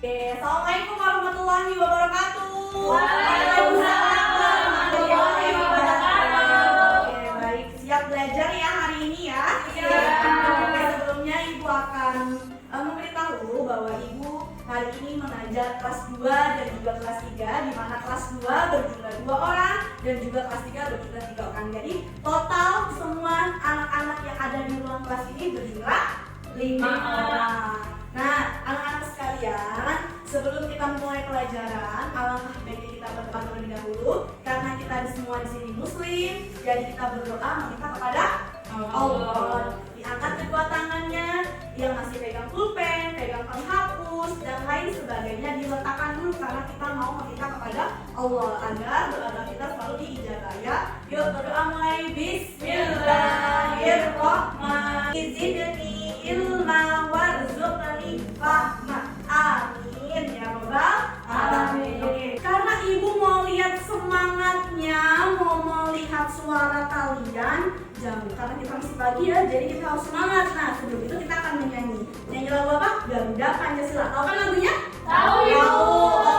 Assalamualaikum warahmatullahi wabarakatuh. Waalaikumsalam warahmatullahi wabarakatuh. Oke, baik. Siap belajar ya hari ini ya? Siap. Oke, sebelumnya Ibu akan memberitahu bahwa Ibu hari ini mengajar kelas 2 dan juga kelas 3, di mana kelas 2 berjumlah 2 orang dan juga kelas 3 berjumlah 3 orang. Jadi total semua anak-anak yang ada di ruang kelas ini berjumlah 5 orang. Nah, anak-anak sekalian, sebelum kita mulai pelajaran, alangkah baiknya kita berdoa terlebih dahulu karena kita semua di sini muslim. Jadi kita berdoa meminta kepada Allah. Diangkat kedua tangannya, yang masih pegang pulpen, pegang penghapus dan lain sebagainya diletakkan dulu karena kita mau meminta kepada Allah agar doa kita selalu diijabah ya. Yuk berdoa mulai. Bismillahirrahmanirrahim. Zidni ilma warzuqni fahma. Amin ya rabbal alamin. Karena Ibu mau lihat semangatnya, mau lihat suara kalian, jangan karena kita masih pagi ya, jadi kita harus semangat. Nah, sebelum itu kita akan menyanyi. Nyanyi lagu apa? Garuda Pancasila. Tahu kan lagunya? Tahu.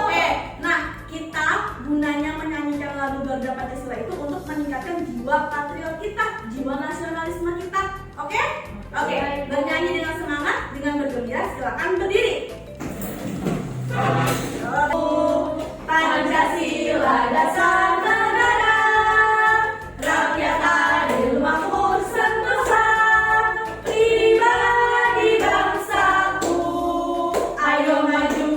Oke. Nah, kita gunanya menyanyikan lagu Garuda Pancasila itu untuk meningkatkan jiwa patriot kita, jiwa nasionalisme kita. Oke? Oke. Bernyanyi dengan semangat, dengan bergembira, silakan berdiri. Pancasila dasar negara, rakyat adil makmur sentosa, pribadi bangsaku. Ayo maju,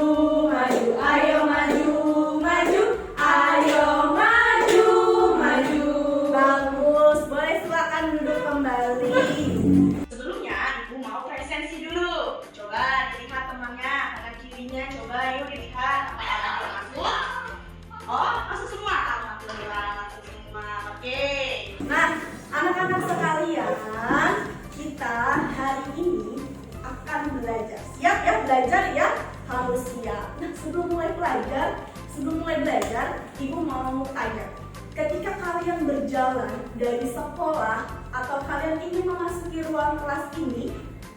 maju, ayo maju, maju, ayo maju, maju. Bagus, boleh silakan duduk kembali. Sebelumnya Ibu mau presensi dulu. Coba dilihat temannya, kanan kirinya, coba yuk dilihat apakah ada yang masuk. Oh, masuk semua. Alhamdulillah, masuk semua. Oke. Nah, anak-anak sekalian, kita hari ini akan belajar. Siap ya belajar ya? Harus siap. Nah, sebelum mulai belajar, Ibu mau tanya. Ketika kalian berjalan dari sekolah atau kalian ingin memasuki ruang kelas ini,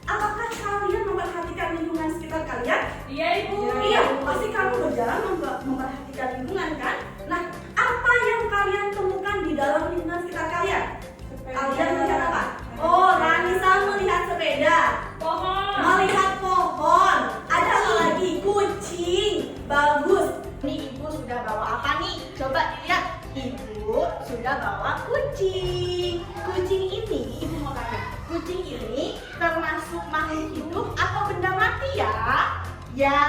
apakah kalian memperhatikan lingkungan sekitar kalian? Iya, Ibu. Iya, pasti kamu berjalan memperhatikan lingkungan kan? Nah, apa yang kalian temukan di dalam lingkungan sekitar kalian? Kalian melihat apa? Oh, Ranisa melihat sepeda, Pohon. melihat pohon. Ada apa lagi? Kucing. Bagus. Nih Ibu sudah bawa apa nih? Coba dilihat. Ibu sudah bawa kucing. Kucing ini, Ibu mau tanya, kucing ini termasuk makhluk hidup atau benda mati ya? Ya,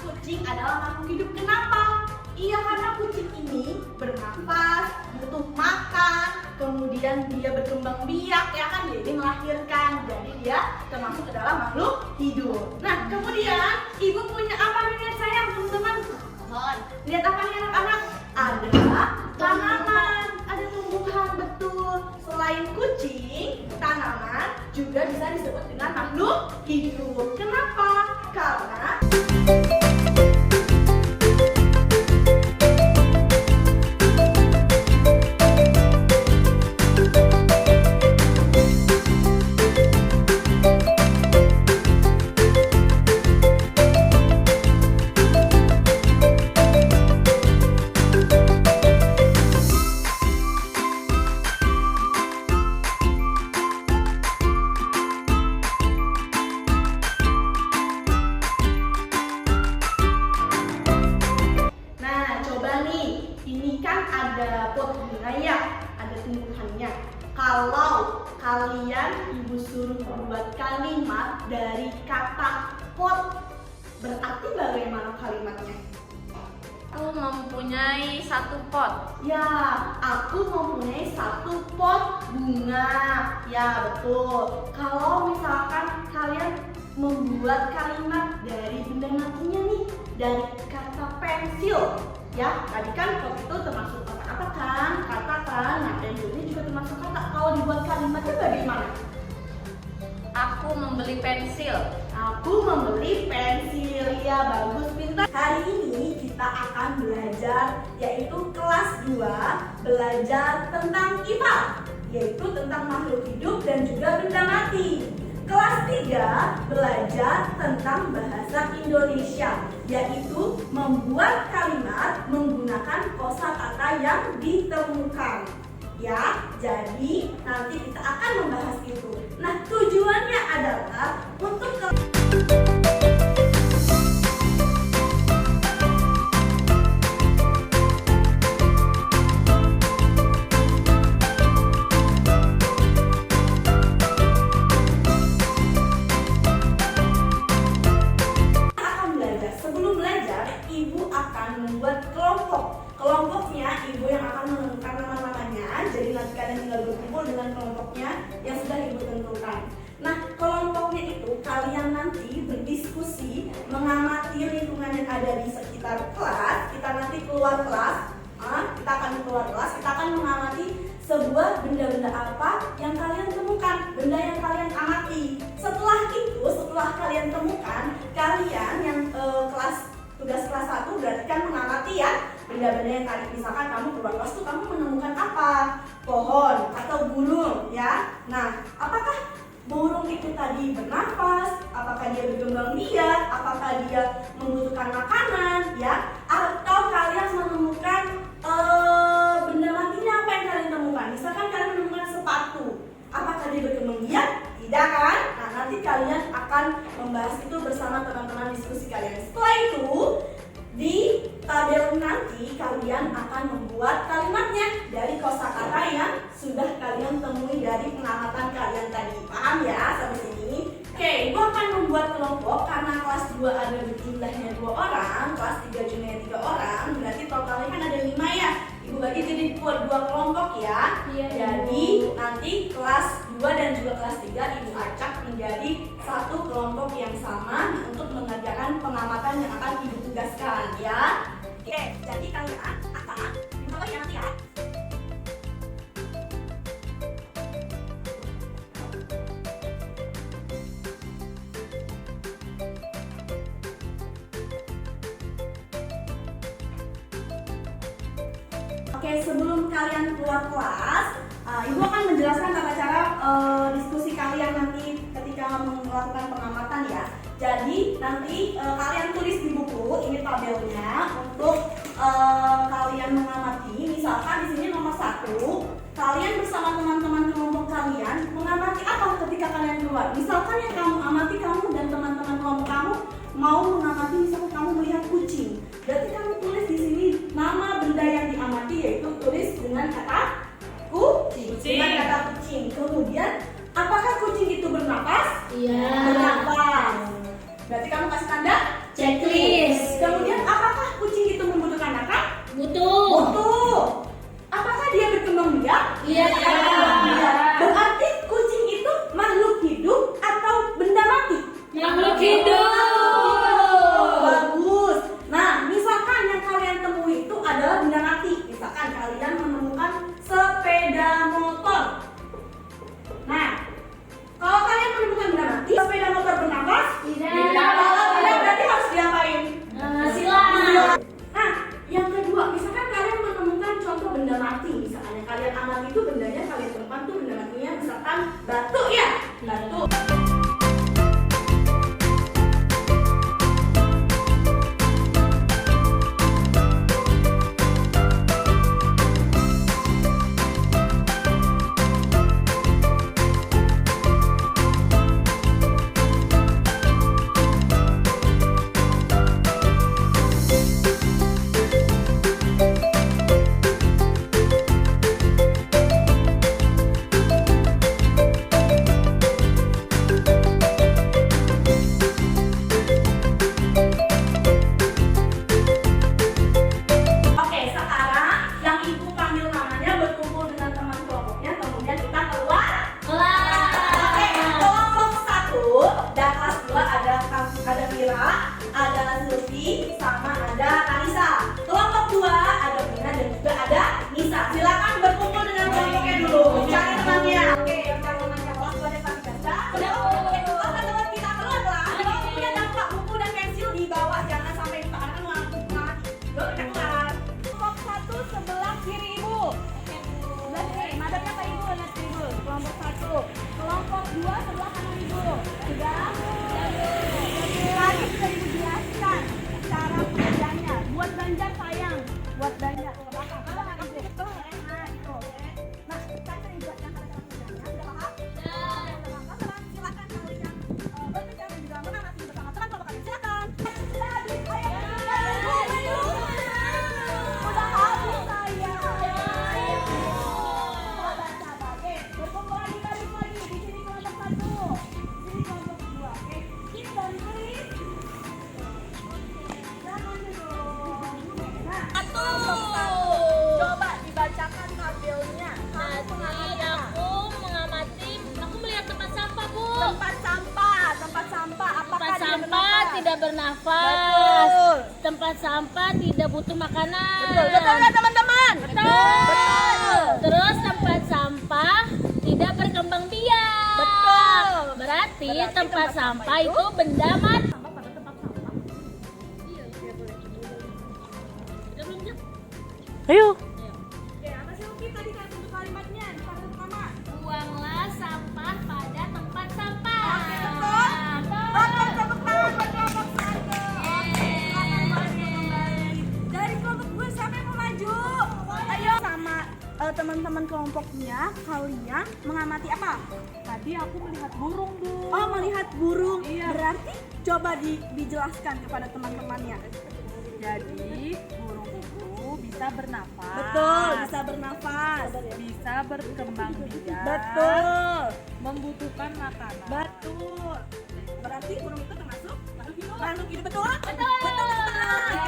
kucing adalah makhluk hidup. Kenapa? Iya, karena kucing ini bernafas, butuh makan, kemudian dia berkembang biak ya kan, jadi melahirkan. Jadi dia termasuk adalah makhluk hidup. Nah, kemudian Ibu punya apa nih lihat sayang teman-teman? Lihat apa nih anak-anak? Ada tanaman, ada tumbuhan, betul. Selain kucing, tanaman juga bisa disebut dengan makhluk hidup. Kenapa? Karena kalau kalian Ibu suruh membuat kalimat dari kata pot, berarti bagaimana kalimatnya? Aku mempunyai satu pot. Ya, aku mempunyai satu pot bunga. Ya, betul. Kalau misalkan kalian membuat kalimat dari benda matinya nih, dari kata pensil. Ya, tadi kan pot itu termasuk kata-kata kan? Kata kan? Nah, pensil ini juga termasuk kata. Kalau dibuat kalimatnya bagaimana? Aku membeli pensil. Aku membeli pensil. Ya, bagus, pintar. Hari ini kita akan belajar, yaitu kelas 2, belajar tentang IPA, yaitu tentang makhluk hidup dan juga benda mati. Kelas 3 belajar tentang bahasa Indonesia, yaitu membuat kalimat menggunakan kosakata yang ditemukan. Ya, jadi nanti kita akan membahas itu. Nah, tujuannya adalah untuk membuat kelompok. Kelompoknya ibu yang akan menentukan nama-namanya. Jadi nanti kalian tinggal berkumpul dengan kelompoknya yang sudah ibu tentukan. Nah, kelompoknya itu kalian nanti berdiskusi, mengamati lingkungan yang ada di sekitar kelas. Kita nanti keluar kelas, kita akan mengamati sebuah benda-benda apa yang kalian temukan, benda yang kalian amati. Setelah itu, setelah kalian temukan, kalian yang tugas kelas 1 berarti kan mengamati ya benda-benda yang tadi. Misalkan kamu keluar kelas tuh kamu menemukan apa? Pohon atau burung ya. Nah, apakah burung itu tadi bernafas? Apakah dia berkembang biak? Apakah dia membutuhkan makanan ya? Atau kalian menemukan benda matinya? Apa yang kalian temukan? Misalkan kalian menemukan sepatu, apakah dia berkembang biak? Tidak kan? Nah, nanti kalian akan membahas itu bersama teman-teman diskusi kalian. Setelah itu, di tabel nanti kalian akan membuat kalimatnya dari kosakata yang sudah kalian temui dari pengamatan kalian tadi. Paham ya sampai sini? Oke, ibu akan membuat kelompok karena kelas 2 ada jumlahnya 2 orang, kelas 3 jumlahnya 3 orang, berarti totalnya kan ada 5 ya. Ibu bagi jadi buat 2 kelompok ya. Iya, jadi nanti kelas 2 dan juga kelas 3 ibu acak menjadi satu kelompok yang sama untuk mengerjakan pengamatan yang akan ibu tugaskan ya. Oke, jadi kalian akan dimulai ya nanti ya. Oke, sebelum kalian keluar kelas, ibu akan menjelaskan tata cara diskusi kalian nanti ketika melakukan pengamatan ya. Jadi nanti kalian tulis di buku, ini tabelnya untuk kalian mengamati. Misalkan di sini nomor 1, kalian bersama teman-teman kelompok kalian mengamati apa ketika kalian keluar. Misalkan yang kamu amati, kamu dan teman-teman kelompok kamu mau mengamati, misalkan kamu melihat kucing. Berarti kamu tulis di sini nama benda yang diamati, yaitu tulis dengan kata kucing. Dengan kata kucing. Kemudian, apakah kucing itu bernapas? Iya. Bernapas. Berarti kamu kasih tanda Checklist. Kemudian, apakah kucing itu membutuhkan makan? Butuh. Butuh. Apakah dia berkembang biak? Iya. Berarti kucing itu makhluk hidup atau benda mati? tidak bernafas. Betul. Tempat sampah tidak butuh makanan. Betul nggak teman-teman? Betul. Terus tempat sampah tidak berkembang biak. Betul. Berarti tempat sampah itu benda mati. Udah belum, Jam? Ayo. Oke, apa sih Uki tadi untuk kalimatnya? Di kalimat pertama. Buanglah sampah pada tempat sampah. Oke, betul. Oke, tepuk tangan buat kelompok satu. Oke, silakan maju kembali. Dari kelompok gue siapa yang mau maju? Ayo sama teman-teman kelompoknya, kalian mengamati apa? Tadi aku melihat burung, Bu. Oh, melihat burung. Iya. Berarti coba dijelaskan kepada teman-temannya. Jadi burung itu bisa bernafas. Betul, bisa bernafas. Bisa berkembang biak. Betul. Membutuhkan makanan. Betul. Berarti burung itu termasuk makhluk hidup, betul? Betul.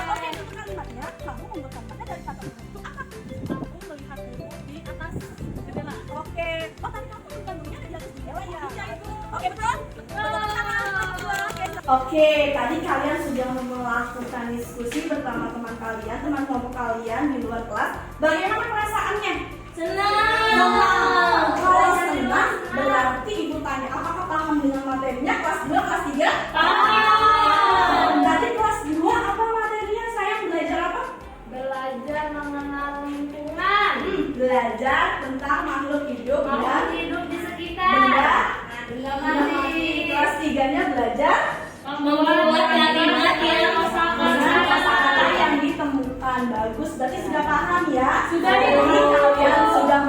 Oke, itu kalimatnya. Kamu membuat kalimatnya dari kata burung itu apa? Aku melihat burung di atas jendela. Oke. Oh, tadi kamu bukan burungnya ada di atas jendela ya? Iya, itu. Oke, betul? Oke, tadi kalian sudah melakukan diskusi bersama teman kalian, teman kelompok kalian di luar kelas. Bagaimana perasaannya? Senang. Kalau senang, berarti ibu tanya, apakah paham dengan materinya? Kelas 2, kelas 3? Paham. Tadi kelas 2 apa materinya? Sayang belajar apa? Belajar mengenal lingkungan. Belajar tentang makhluk hidup dan Hidup di benda sekitar. Benda mati. Kelas 3-nya belajar Membuat kalimat yang kata-kata yang ditemukan. Bagus, berarti sudah paham ya? Sudah, Jadi Ibu. kalian sudah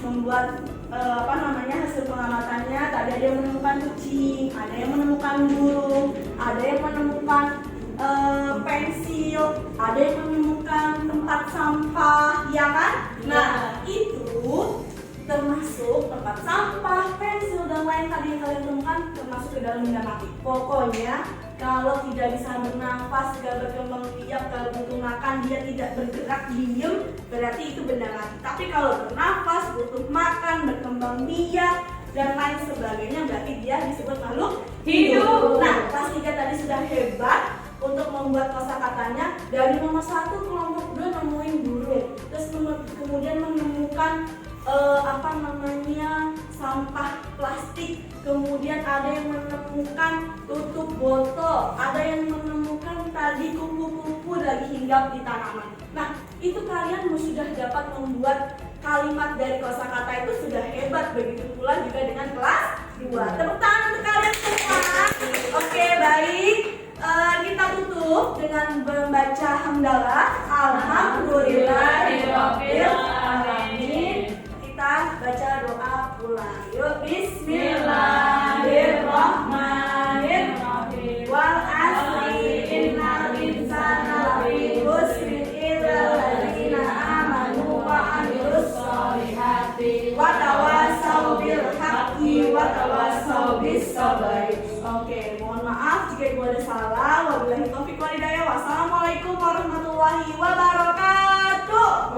membuat hasil pengamatannya. Tadi ada yang menemukan kucing, ada yang menemukan burung, ada yang menemukan pensil, ada yang menemukan tempat sampah, ya kan? Nah, itu termasuk tempat sampah, pensil, dan lain tadi yang kalian temukan termasuk ke dalam benda mati. Pokoknya kalau tidak bisa bernafas, tidak berkembang biak, tidak butuh makan, dia tidak bergerak, diem, berarti itu benda mati. Tapi kalau bernafas, butuh makan, berkembang biak, dan lain sebagainya, berarti dia disebut makhluk hidup. Nah, kelas 3 tadi sudah hebat untuk membuat kosakatanya. Dari nomor 1 kelompok 2 nemuin burung, terus kemudian menemukan sampah plastik, kemudian ada yang menemukan tutup botol, ada yang menemukan tadi kupu-kupu lagi hinggap di tanaman. Nah, itu kalian sudah dapat membuat kalimat dari kosakata itu sudah hebat. Begitu pula juga dengan kelas 2. Tepuk tangan untuk kalian semua. Oke, baik. Kita tutup dengan membaca hamdalah. Alhamdulillahirabbil alamin. Kita baca doa pula. Yuk, bismillahirrahmanirrahim. Wal asri innal insana lafi khusrin illal ladzina amanu wa amilus sholihati wa tawassaw bil haqqi wa tawassaw bis sabri. Oke, mohon maaf jika ibu ada salah. Wabillahi taufiq wal hidayah. Wassalamualaikum warahmatullahi wabarakatuh.